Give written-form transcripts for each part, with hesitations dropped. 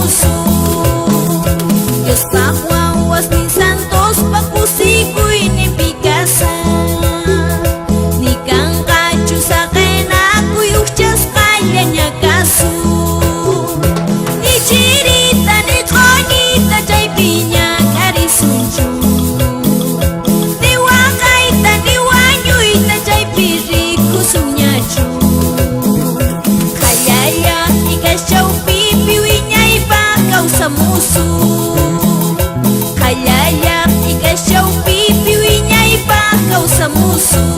musuh. Dios bahwa was ni santos pakusiku ini bigasa. Ni kang kacu sa kena aku yuk jas kayanya kasu. Ni cerita ni konita jay pinya kari sunju. Dewa kaita dewa nyui ta jay piri kusunya ju. Kayaya ikasyaw pipiwinya iba kau sa musuh. Kayaya ikasyaw pipiwinya iba kau sa musuh.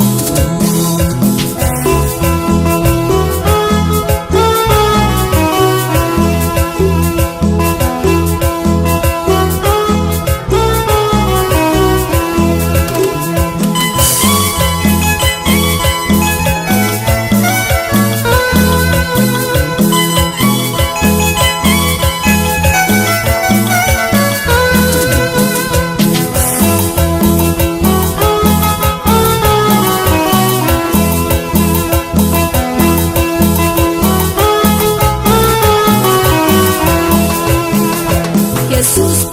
Jesus